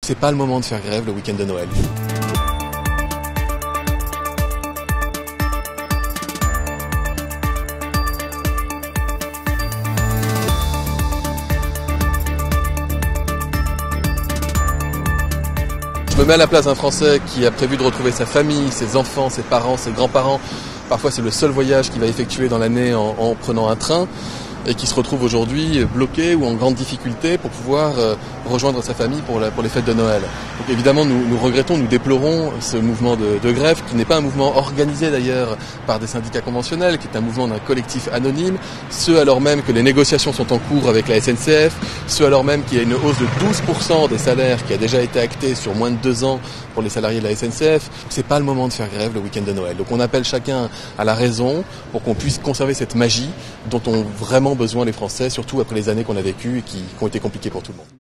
C'est pas le moment de faire grève le week-end de Noël. Je me mets à la place d'un Français qui a prévu de retrouver sa famille, ses enfants, ses parents, ses grands-parents. Parfois c'est le seul voyage qu'il va effectuer dans l'année en prenant un train et qui se retrouve aujourd'hui bloqué ou en grande difficulté pour pouvoir rejoindre sa famille pour les fêtes de Noël. Donc évidemment nous regrettons, nous déplorons ce mouvement de grève qui n'est pas un mouvement organisé d'ailleurs par des syndicats conventionnels, qui est un mouvement d'un collectif anonyme, ce alors même que les négociations sont en cours avec la SNCF, ce alors même qu'il y a une hausse de 12% des salaires qui a déjà été actée sur moins de 2 ans pour les salariés de la SNCF. C'est pas le moment de faire grève le week-end de Noël. Donc on appelle chacun à la raison pour qu'on puisse conserver cette magie dont ont vraiment besoin les Français, surtout après les années qu'on a vécues et qui ont été compliquées pour tout le monde.